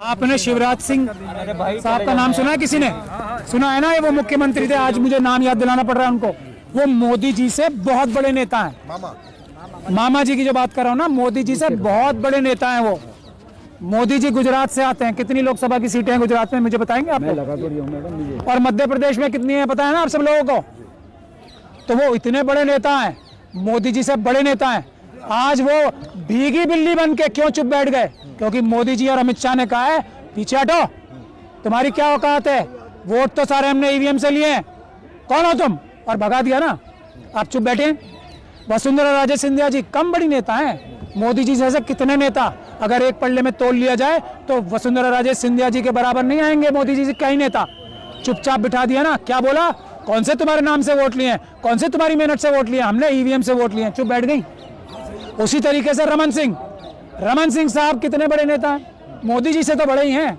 आपने शिवराज सिंह साहब का नाम सुना है? किसी ने सुना है ना? ये वो मुख्यमंत्री थे, आज मुझे नाम याद दिलाना पड़ रहा है उनको। वो मोदी जी से बहुत बड़े नेता हैं। मामा जी की जो बात कर रहा हूँ ना, मोदी जी से बहुत बड़े नेता हैं वो। मोदी जी गुजरात से आते हैं। कितनी लोकसभा की सीटें हैं गुजरात में, मुझे बताएंगे आपको? और मध्य प्रदेश में कितनी है पता है ना आप सब लोगों को? तो वो इतने बड़े नेता हैं, मोदी जी से बड़े नेता हैं। आज वो भीगी बिल्ली बन के क्यों चुप बैठ गए? क्योंकि मोदी जी और अमित शाह ने कहा है पीछे हटो, तुम्हारी क्या औकात है, वोट तो सारे हमने ईवीएम से लिए हैं, कौन हो तुम? और भगा दिया ना, आप चुप बैठे। वसुंधरा राजे सिंधिया जी कम बड़ी नेता हैं? मोदी जी जैसे कितने नेता अगर एक पल्ले में तोल लिया जाए तो वसुंधरा राजे सिंधिया जी के बराबर नहीं आएंगे मोदी जी से कई नेता। चुपचाप बिठा दिया ना। क्या बोला? कौन से तुम्हारे नाम से वोट लिए, कौन से तुम्हारी मेहनत से वोट लिए? हमने ईवीएम से वोट लिए। चुप बैठ गई। उसी तरीके से रमन सिंह साहब कितने बड़े नेता हैं, मोदी जी से तो बड़े ही हैं,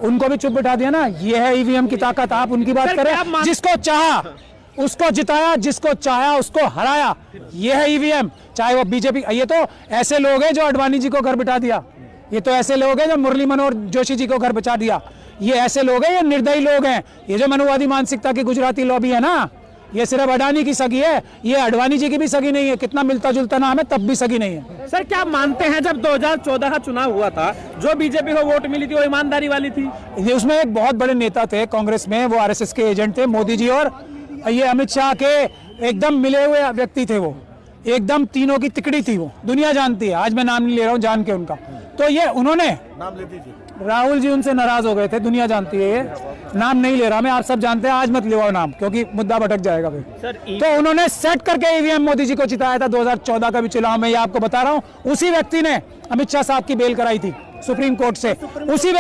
उनको भी चुप बिठा दिया ना। ये है ईवीएम की ताकत। आप उनकी बात करें, जिसको चाहा उसको जिताया, जिसको चाहा उसको हराया। ये है ईवीएम। चाहे वो बीजेपी, ये तो ऐसे लोग हैं जो अडवाणी जी को घर बिठा दिया, ये तो ऐसे लोग हैं जो मुरली मनोहर जोशी जी को घर बिठा दिया, ये ऐसे लोग हैं, ये निर्दयी लोग हैं। ये जो मनुवादी मानसिकता की गुजराती लॉबी है ना, ये सिर्फ अडानी की सगी है, ये अडवाणी जी की भी सगी नहीं है। कितना मिलता जुलता नाम है, तब भी सगी नहीं है। सर क्या मानते हैं, जब 2014 का चुनाव हुआ था, जो बीजेपी को वोट मिली थी वो ईमानदारी वाली थी? ये उसमें एक बहुत बड़े नेता थे कांग्रेस में, वो आरएसएस के एजेंट थे। मोदी जी और ये अमित शाह के एकदम मिले हुए व्यक्ति थे वो, एकदम तीनों की तिकड़ी थी वो, दुनिया जानती है। आज मैं नाम नहीं ले रहा हूँ जान के उनका। तो ये उन्होंने नाम ले दीजिए। राहुल जी उनसे नाराज हो गए थे, दुनिया जानती है। ये नाम नहीं ले रहा मैं, आप सब जानते हैं। आज मत ले नाम, क्योंकि मुद्दा भटक जाएगा फिर। तो उन्होंने सेट करके ईवीएम मोदी जी को जिताया था 2014 का भी चुनाव में। ये आपको बता रहा हूँ, उसी व्यक्ति ने अमित शाह साहब की बेल कराई थी सुप्रीम कोर्ट से। उसी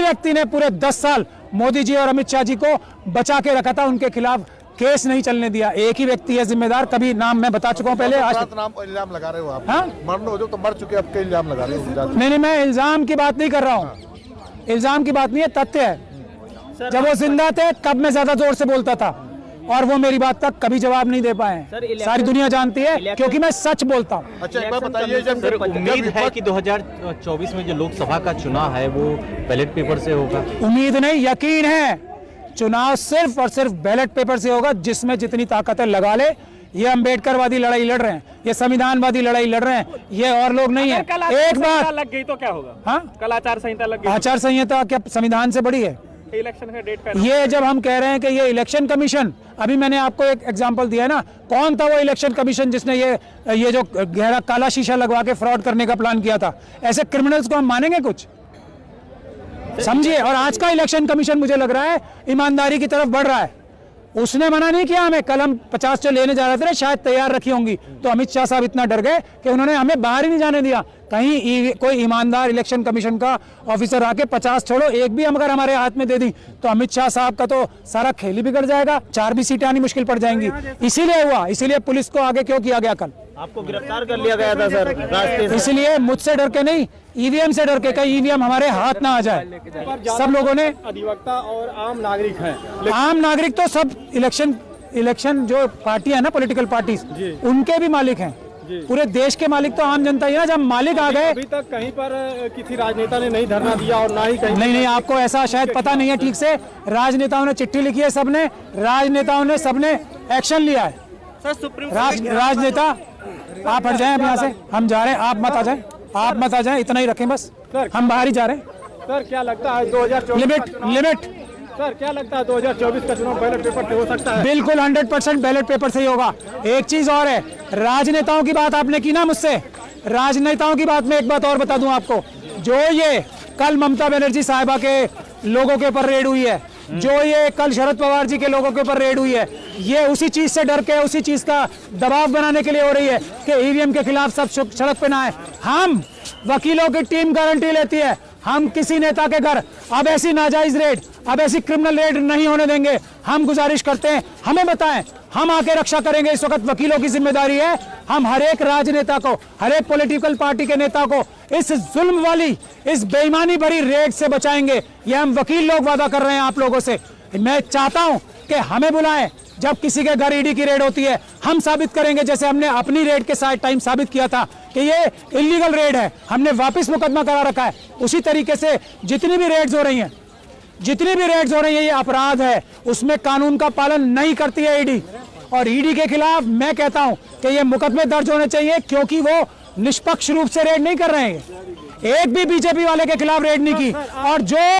व्यक्ति ने पूरे 10 साल मोदी जी और अमित शाह जी को बचा के रखा था, उनके खिलाफ केस नहीं चलने दिया। एक ही व्यक्ति है जिम्मेदार। कभी नाम मैं बता चुका हूँ पहले। आज नाम इल्जाम लगा रहे हो आप? हाँ? मरने हो जो तो मर चुके, अब के इल्जाम लगा रहे हो? नहीं, मैं इल्जाम की बात नहीं कर रहा हूँ, इल्जाम की बात नहीं है, तथ्य है। जब वो जिंदा थे तब मैं ज्यादा जोर से बोलता था और वो मेरी बात तक कभी जवाब नहीं दे पाए। सारी दुनिया जानती है, क्योंकि मैं सच बोलता हूँ। अच्छा एक बात बताइए, जब उम्मीद है कि 2024 में जो लोकसभा का चुनाव है वो बैलेट पेपर से होगा? उम्मीद नहीं, यकीन है। चुनाव सिर्फ और सिर्फ बैलेट पेपर से होगा। जिसमें जितनी ताकत है लगा ले। ये अम्बेडकरवादी लड़ाई लड़ रहे हैं, ये संविधानवादी लड़ाई लड़ रहे हैं, ये और लोग नहीं है। एक बात लग गई तो क्या होगा? हाँ, कल आचार संहिता लग गई। आचार संहिता क्या संविधान से बड़ी है? इलेक्शन का डेट ये जब हम कह रहे हैं कि ये इलेक्शन कमीशन, अभी मैंने आपको एक एग्जांपल दिया है ना, कौन था वो इलेक्शन कमीशन जिसने ये जो गहरा काला शीशा लगवा के फ्रॉड करने का प्लान किया था? ऐसे क्रिमिनल्स को हम मानेंगे कुछ? समझिए। और आज का इलेक्शन कमीशन मुझे लग रहा है ईमानदारी की तरफ बढ़ रहा है। उसने मना नहीं किया हमें। कल हम 50 जो लेने जा रहे थे ना, शायद तैयार रखी होंगी, तो अमित शाह साहब इतना डर गए कि उन्होंने हमें बाहर ही नहीं जाने दिया। कहीं कोई ईमानदार इलेक्शन कमीशन का ऑफिसर आके 50 छोड़ो एक भी अगर हमारे हाथ में दे दी तो अमित शाह साहब का तो सारा खेल ही बिगड़ जाएगा। 4 भी सीटें आनी मुश्किल पड़ जाएंगी। इसीलिए हुआ, इसीलिए पुलिस को आगे क्यों किया गया? कल आपको गिरफ्तार कर लिया गया था सर रास्ते से। इसलिए मुझसे डर के नहीं, ईवीएम से डर के, कहीं ईवीएम हमारे हाथ ना आ जाए। सब लोगों ने, अधिवक्ता और आम नागरिक हैं। आम नागरिक तो सब इलेक्शन जो पार्टियां है ना, पॉलिटिकल पार्टीज, उनके भी मालिक हैं। पूरे देश के मालिक तो आम जनता ही है ना। जब मालिक आ गए, अभी तक कहीं पर किसी राजनेता ने नहीं धरना दिया और ना ही कहीं। नहीं, आपको ऐसा शायद पता नहीं है ठीक से। राजनेताओं ने चिट्ठी लिखी है, सबने राजनेताओं ने सबने एक्शन लिया है। राजनेता आप हट जाएं अब यहाँ से, हम जा रहे हैं, आप मत आ जाएं, इतना ही रखें बस, हम बाहर ही जा रहे हैं। सर क्या लगता है 2024 लिमिट सर क्या लगता है 2024 का चुनाव बैलेट पेपर से हो सकता है? बिल्कुल 100% बैलेट पेपर से ही होगा। एक चीज और है, राजनेताओं की बात आपने की ना मुझसे, राजनेताओं की बात में एक बात और बता दूं आपको। जो ये कल ममता बनर्जी साहिबा के लोगों के ऊपर रेड हुई है, जो ये कल शरद पवार जी के लोगों के ऊपर रेड हुई है, ये उसी चीज से डर के, उसी चीज का दबाव बनाने के लिए हो रही है कि ईवीएम के खिलाफ सब सड़क पे ना आए। हम वकीलों की टीम गारंटी लेती है, हम किसी नेता के घर अब ऐसी नाजायज रेड, अब ऐसी क्रिमिनल रेड नहीं होने देंगे। हम गुजारिश करते हैं, हमें बताएं, हम आके रक्षा करेंगे। इस वक्त वकीलों की जिम्मेदारी है, हम हर एक राजनेता को, हर एक पॉलिटिकल पार्टी के नेता को इस जुल्म वाली, इस बेईमानी भरी रेड से बचाएंगे। ये हम वकील लोग वादा कर रहे हैं आप लोगों से। मैं चाहता हूं कि हमें बुलाएं, जब किसी के घर ईडी की रेड होती है, हम साबित करेंगे, जैसे हमने अपनी रेड के साथ टाइम साबित किया था कि ये इलीगल रेड है, हमने वापस मुकदमा करा रखा है। उसी तरीके से जितनी भी रेड्स हो रही हैं, ये अपराध है, उसमें कानून का पालन नहीं करती है ईडी। और ईडी के खिलाफ मैं कहता हूं कि ये मुकदमे दर्ज होने चाहिए, क्योंकि वो निष्पक्ष रूप से रेड नहीं कर रहे हैं। एक भी बीजेपी वाले के खिलाफ रेड नहीं की। और जो